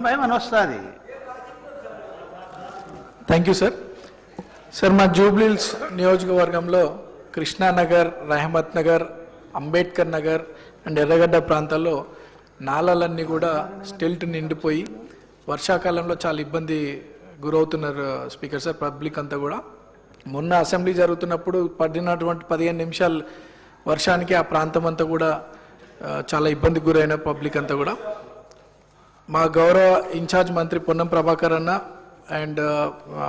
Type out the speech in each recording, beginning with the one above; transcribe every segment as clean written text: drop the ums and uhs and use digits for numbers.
భయం వస్తుంది. Thank you sir. Sir మా జూబ్లీహిల్స్ నియోజకవర్గంలో కృష్ణానగర్, రహమత్ నగర్, అంబేద్కర్ నగర్ అండ్ ఎర్రగడ్డ ప్రాంతాల్లో నాలాలన్నీ కూడా స్టిల్ట్ నిండిపోయి వర్షాకాలంలో చాలా ఇబ్బంది గురవుతున్నారు స్పీకర్ సార్ పబ్లిక్ అంతా కూడా. మొన్న అసెంబ్లీ జరుగుతున్నప్పుడు పడినటువంటి 15 నిమిషాలు వర్షానికి ఆ ప్రాంతం అంతా కూడా చాలా ఇబ్బందికి గురైన పబ్లిక్ అంతా కూడా. మా గౌరవ ఇన్ఛార్జ్ మంత్రి పొన్నం ప్రభాకర్ అన్న అండ్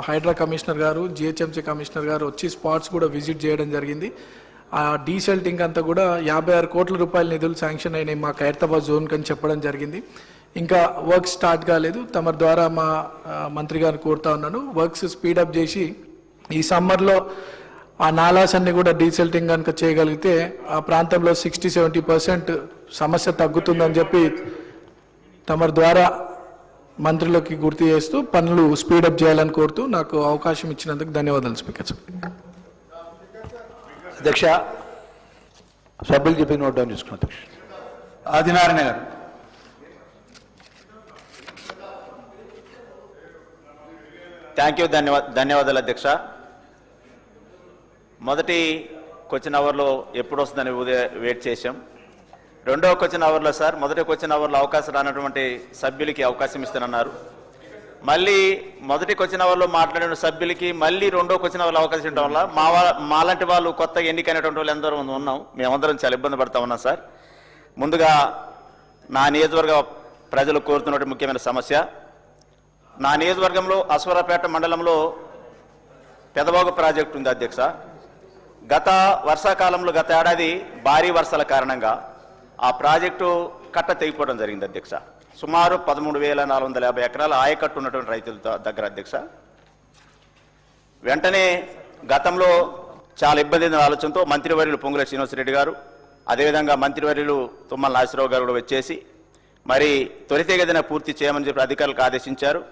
హైడ్రా కమిషనర్ గారు, జిహెచ్ఎంసీ కమిషనర్ గారు వచ్చి స్పాట్స్ కూడా విజిట్ చేయడం జరిగింది. ఆ డీసెల్టింగ్ అంతా కూడా 56 కోట్ల రూపాయల నిధులు శాంక్షన్ అయినాయి మా ఖైరతాబాద్ జోన్కి అని చెప్పడం జరిగింది. ఇంకా వర్క్స్ స్టార్ట్ కాలేదు. తమ ద్వారా మా మంత్రి గారిని కోరుతా ఉన్నాను, వర్క్స్ స్పీడప్ చేసి ఈ సమ్మర్లో ఆ నాలాస్ అన్ని కూడా డీసెల్టింగ్ కనుక చేయగలిగితే ఆ ప్రాంతంలో 60-70% సమస్య తగ్గుతుందని చెప్పి తమ ద్వారా మంత్రులకి గుర్తు చేస్తూ పనులు స్పీడప్ చేయాలని కోరుతూ నాకు అవకాశం ఇచ్చినందుకు ధన్యవాదాలు స్పీకర్ సార్. అధ్యక్ష, సభ్యులు చెప్పి నోట్ డౌన్ చేసుకున్న అధ్యక్ష. ఆదినారాయణ గారు. Thank you. ధన్యవాదాలు అధ్యక్ష. మొదటి క్వశ్చన్ అవర్లో ఎప్పుడు వస్తుందని వెయిట్ చేశాం. రెండవ క్వశ్చన్ అవర్లో సార్, మొదటి క్వశ్చన్ అవర్లో అవకాశం రానటువంటి సభ్యులకి అవకాశం ఇస్తానన్నారు. మళ్ళీ మొదటి క్వశ్చన్ అవర్లో మాట్లాడిన సభ్యులకి మళ్ళీ రెండో క్వశ్చన్ అవర్లో అవకాశం ఇవ్వడం వల్ల మాలాంటి వాళ్ళు కొత్తగా ఎన్నికైనటువంటి వాళ్ళు ఎందరో ఉన్నాం, మేమందరం చాలా ఇబ్బంది పడతా ఉన్నాం సార్. ముందుగా నా నియోజకవర్గ ప్రజలు కోరుతున్నటువంటి ముఖ్యమైన సమస్య, నా నియోజకవర్గంలో అశ్వరాపేట మండలంలో పెదబాగు ప్రాజెక్టు ఉంది అధ్యక్ష. గత వర్షాకాలంలో గత ఏడాది భారీ వర్షాల కారణంగా ఆ ప్రాజెక్టు కట్ట తెగిపోవడం జరిగింది అధ్యక్ష. సుమారు 13,450 ఎకరాల ఆయకట్టు ఉన్నటువంటి రైతుల దగ్గర అధ్యక్ష. వెంటనే గతంలో చాలా ఇబ్బంది ఆలోచనతో మంత్రివర్యులు పొంగుల శ్రీనివాసరెడ్డి గారు, అదేవిధంగా మంత్రివర్యులు తుమ్మల నాగేశ్వరరావు గారు కూడా వచ్చేసి మరి త్వరితగతిన పూర్తి చేయమని చెప్పి అధికారులకు ఆదేశించారు.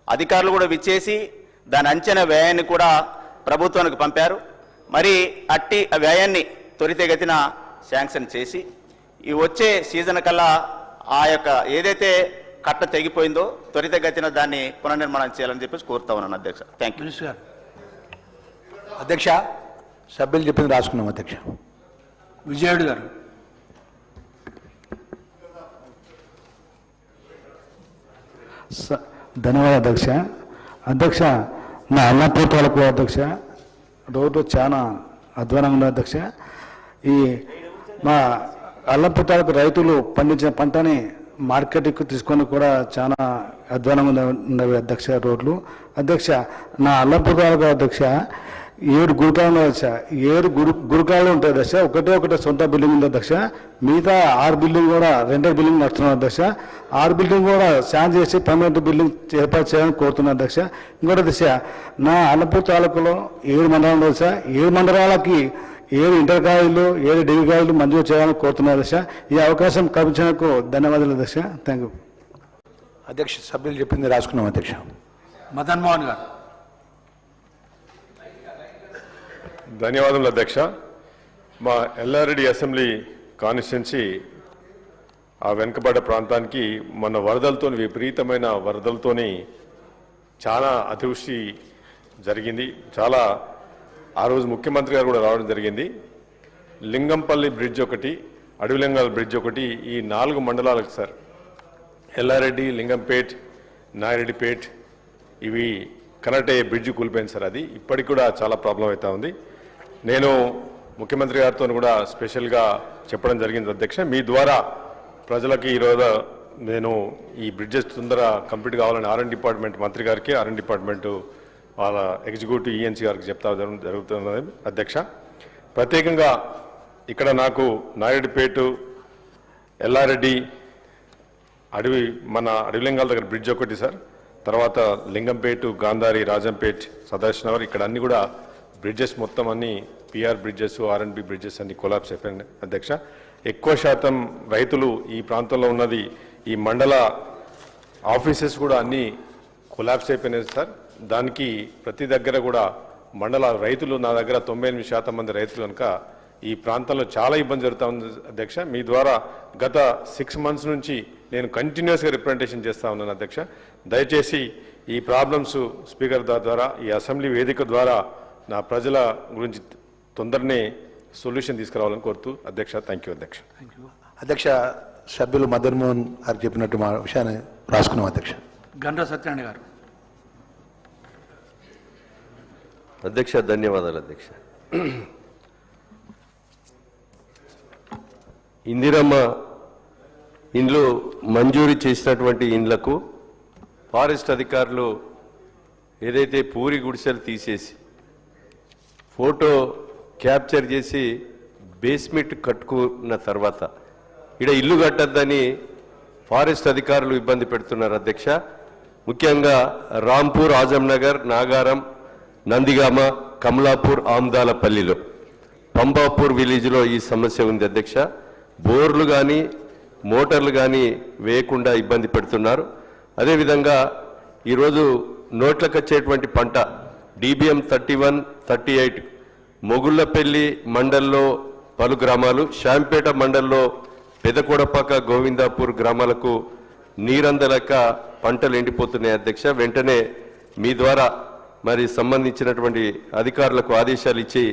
అధికారులు కూడా విచ్చేసి దాని అంచనా వ్యయాన్ని కూడా ప్రభుత్వానికి పంపారు. మరి అట్టి వ్యయాన్ని త్వరితగతిన శాంక్షన్ చేసి ఈ వచ్చే సీజన్ కల్లా ఆ యొక్క ఏదైతే కట్ట తెగిపోయిందో త్వరితగతిన దాన్ని పునర్నిర్మాణం చేయాలని చెప్పేసి కోరుతా ఉన్నాను అధ్యక్ష. Thank you. అధ్యక్ష, సభ్యులు చెప్పింది రాసుకున్నాం అధ్యక్ష. విజయుడు గారు. ధన్యవాదాలు అధ్యక్ష. అధ్యక్ష, నా అల్లాపూర్ తాలూకు అధ్యక్ష రోడ్డు చాలా అధ్వానంగా ఉంది అధ్యక్ష. ఈ మా అల్లాపూర్ తాలూకు రైతులు పండించిన పంటని మార్కెట్కి తీసుకొని కూడా చాలా అధ్వానంగా ఉన్నవి అధ్యక్ష రోడ్లు. అధ్యక్ష, నా అల్లాపూర్ తాలూకు అధ్యక్ష 7 గురుకాలు అధ్యక్ష. 7 గురుకాలు ఉంటాయి అధ్యక్ష. ఒకటే సొంత బిల్డింగ్ ఉంది అధ్యక్ష. మిగతా 6 బిల్డింగ్ కూడా రెండర్ బిల్డింగ్ నడుస్తున్నాం అధ్యక్ష. 6 బిల్డింగ్ కూడా శాంతి చేసి పర్మనెంట్ బిల్డింగ్ ఏర్పాటు చేయాలని కోరుతున్నాను అధ్యక్ష. ఇంకోటి అధ్యక్ష, నా అన్నపూర్ తాలూకులో 7 మండలాలు అధ్యక్ష. 7 మండలాలకి 7 ఇంటర్ కాలేజీలు 7 డిగ్రీ కాలేజీలు మంజూరు చేయాలని కోరుతున్నాను అధ్యక్ష. ఈ అవకాశం కల్పించినందుకు ధన్యవాదాలు అధ్యక్ష. Thank you. అధ్యక్ష, సభ్యులు చెప్పింది రాసుకున్నాం అధ్యక్ష. మదన్ మోహన్ గారు. ధన్యవాదములు అధ్యక్ష. మా ఎల్లారెడ్డి అసెంబ్లీ కాన్స్టిట్యున్సీ ఆ వెనుకబడ్డ ప్రాంతానికి మన వరదలతో విపరీతమైన వరదలతోని చాలా అతివృష్టి జరిగింది. చాలా ఆ రోజు ముఖ్యమంత్రి గారు కూడా రావడం జరిగింది. లింగంపల్లి బ్రిడ్జ్ ఒకటి, అడవిలింగాల బ్రిడ్జ్ ఒకటి, ఈ 4 మండలాలకు సార్ ఎల్లారెడ్డి, లింగంపేట్, నారెడ్డిపేట్ ఇవి కనెక్ట్ అయ్యే బ్రిడ్జ్ కూలిపోయింది సార్. అది ఇప్పటికి కూడా చాలా ప్రాబ్లం అవుతా ఉంది. నేను ముఖ్యమంత్రి గారితో కూడా స్పెషల్గా చెప్పడం జరిగింది అధ్యక్ష. మీ ద్వారా ప్రజలకి ఈరోజు నేను ఈ బ్రిడ్జెస్ తొందరగా కంప్లీట్ కావాలని ఆర్ఎండ్ డిపార్ట్మెంట్ మంత్రి గారికి, ఆర్ఎండ్ డిపార్ట్మెంట్ వాళ్ళ ఎగ్జిక్యూటివ్ ఈఎన్సీ గారికి చెప్తా జరుగుతున్నది అధ్యక్ష. ప్రత్యేకంగా ఇక్కడ నాకు నాయుడుపేట, ఎల్లారెడ్డి, మన అడవిలింగాల దగ్గర బ్రిడ్జ్ ఒకటి సార్, తర్వాత లింగంపేట, గాంధారి, రాజంపేట్, సదాశివనగర్ ఇక్కడ అన్ని కూడా బ్రిడ్జెస్ మొత్తం అన్ని పిఆర్ బ్రిడ్జెస్, ఆర్ఎండ్బి బ్రిడ్జెస్ అన్ని కొలాప్స్ అయిపోయింది అధ్యక్ష. ఎక్కువ శాతం రైతులు ఈ ప్రాంతంలో ఉన్నది ఈ మండల ఆఫీసెస్ కూడా అన్ని కొలాప్స్ అయిపోయినాయి సార్. దానికి ప్రతి దగ్గర కూడా మండల రైతులు నా దగ్గర 98% మంది రైతులు కనుక ఈ ప్రాంతంలో చాలా ఇబ్బంది జరుగుతూ ఉంది అధ్యక్ష. మీ ద్వారా గత 6 months నుంచి నేను కంటిన్యూస్గా రిప్రజెంటేషన్ చేస్తూ ఉన్నాను అధ్యక్ష. దయచేసి ఈ ప్రాబ్లమ్స్ స్పీకర్ ద్వారా ఈ అసెంబ్లీ వేదిక ద్వారా నా ప్రజల గురించి తొందరనే సొల్యూషన్ తీసుకురావాలని కోరుతూ అధ్యక్ష. థ్యాంక్ యూ అధ్యక్ష. అధ్యక్ష, సభ్యులు మదన్ మోహన్ గారు చెప్పినట్టు మా విషయాన్ని రాసుకున్నాం అధ్యక్ష. గండ్ర సత్యనారాయణ గారు. అధ్యక్ష, ధన్యవాదాలు అధ్యక్ష. ఇందిరమ్మ ఇండ్లు మంజూరు చేసినటువంటి ఇండ్లకు ఫారెస్ట్ అధికారులు ఏదైతే పూరి గుడిసెలు తీసేసి ఫోటో క్యాప్చర్ చేసి బేస్మెంట్ కట్టుకున్న తర్వాత ఇక్కడ ఇల్లు కట్టద్దని ఫారెస్ట్ అధికారులు ఇబ్బంది పెడుతున్నారు అధ్యక్ష. ముఖ్యంగా రాంపూర్, ఆజంనగర్, నాగారం, నందిగామ, కమలాపూర్, ఆమ్దాలపల్లిలో, పంబాపూర్ విలేజ్లో ఈ సమస్య ఉంది అధ్యక్ష. బోర్లు కానీ మోటార్లు కానీ వేయకుండా ఇబ్బంది పెడుతున్నారు. అదేవిధంగా ఈరోజు నోట్లకు వచ్చేటువంటి పంట DBM 31, 38 మొగుళ్లపల్లి మండల్లో పలు గ్రామాలు, శాంపేట మండల్లో పెదకొడపాక, గోవిందాపూర్ గ్రామాలకు నీరందలక పంటలు ఎండిపోతున్నాయి అధ్యక్ష. వెంటనే మీ ద్వారా మరి సంబంధించినటువంటి అధికారులకు ఆదేశాలు ఇచ్చి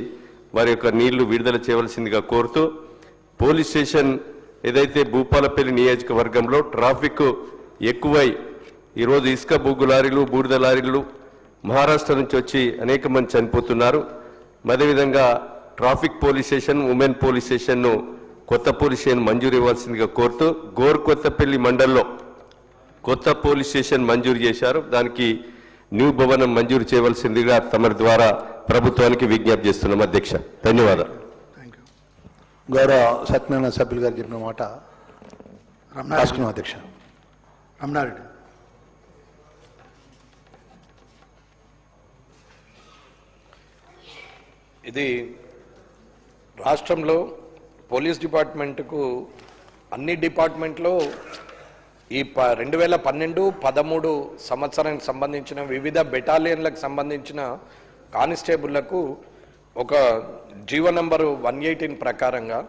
వారి యొక్క నీళ్లు విడుదల చేయవలసిందిగా కోరుతూ, పోలీస్ స్టేషన్ ఏదైతే భూపాలపల్లి నియోజకవర్గంలో ట్రాఫిక్ ఎక్కువై ఈరోజు ఇసుక బొగ్గు లారీలు, బూడిద లారీలు మహారాష్ట్ర నుంచి వచ్చి అనేక మంది చనిపోతున్నారు. అదేవిధంగా traffic police station, women police స్టేషన్ను కొత్త పోలీస్ స్టేషన్ మంజూరు ఇవ్వాల్సిందిగా కోరుతూ, గోర్కొత్తపల్లి మండల్లో కొత్త పోలీస్ స్టేషన్ మంజూరు చేశారు. దానికి న్యూ భవనం మంజూరు చేయవలసిందిగా తమ ద్వారా ప్రభుత్వానికి విజ్ఞప్తి చేస్తున్నాం అధ్యక్ష. ధన్యవాదాలు. గౌరవ సత్యనారాయణ సభ్యులు గారు చెప్పిన మాట రాసుకున్నాం అధ్యక్ష. రమణారెడ్డి. ఇది రాష్ట్రంలో పోలీస్ డిపార్ట్మెంట్కు అన్ని డిపార్ట్మెంట్లో ఈ 2012-13 సంవత్సరానికి సంబంధించిన వివిధ బెటాలియన్లకు సంబంధించిన కానిస్టేబుళ్లకు ఒక జీవో నంబరు 118 ప్రకారంగా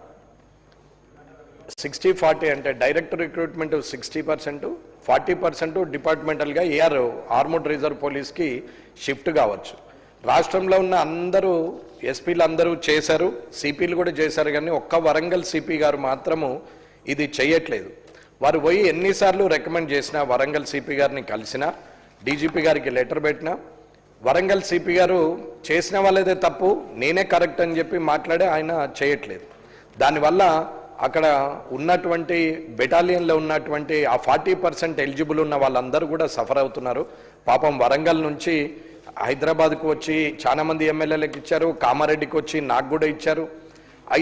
60-40 అంటే డైరెక్ట్ రిక్రూట్మెంట్ 60%, 40% డిపార్ట్మెంటల్గా ఆర్మోడ్ రిజర్వ్ పోలీస్కి షిఫ్ట్ కావచ్చు. రాష్ట్రంలో ఉన్న అందరూ ఎస్పీలు అందరూ చేశారు, సిపిలు కూడా చేశారు, కానీ ఒక్క వరంగల్ సిపి గారు మాత్రము ఇది చేయట్లేదు. వారు పోయి ఎన్నిసార్లు రికమెండ్ చేసినా, వరంగల్ సిపి గారిని కలిసినా, డీజీపీ గారికి లెటర్ పెట్టినా, వరంగల్ సిపి గారు చేసిన వాళ్ళదే తప్పు, నేనే కరెక్ట్ అని చెప్పి మాట్లాడి ఆయన చేయట్లేదు. దానివల్ల అక్కడ ఉన్నటువంటి బెటాలియన్లో ఉన్నటువంటి ఆ 40% ఎలిజిబుల్ ఉన్న వాళ్ళందరూ కూడా సఫర్ అవుతున్నారు. పాపం వరంగల్ నుంచి హైదరాబాద్కు వచ్చి చాలా మంది ఎమ్మెల్యేలకు ఇచ్చారు, కామారెడ్డికి వచ్చి నాకు కూడా ఇచ్చారు.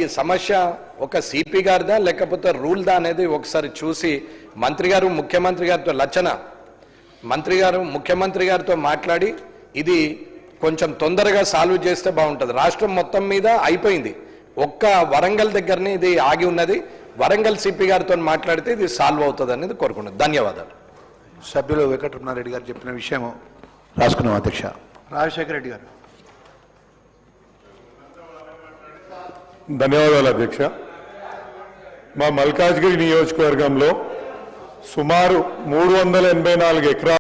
ఈ సమస్య ఒక సిపి గారిదా లేకపోతే రూల్దా అనేది ఒకసారి చూసి మంత్రి గారు ముఖ్యమంత్రి గారితో ముఖ్యమంత్రి గారితో మాట్లాడి ఇది కొంచెం తొందరగా సాల్వ్ చేస్తే బాగుంటుంది. రాష్ట్రం మొత్తం మీద అయిపోయింది, ఒక్క వరంగల్ దగ్గరనే ఇది ఆగి ఉన్నది. వరంగల్ సిపి గారితో మాట్లాడితే ఇది సాల్వ్ అవుతుంది అనేది కోరుకున్నాను. ధన్యవాదాలు. సభ్యులు వెంకటరమణారెడ్డి గారు చెప్పిన విషయం రాసుకున్నాం అధ్యక్ష. రాజశేఖర రెడ్డి గారు. ధన్యవాదాలు అధ్యక్ష. మా మల్కాజ్గిరి నియోజకవర్గంలో సుమారు 384 ఎకరాలు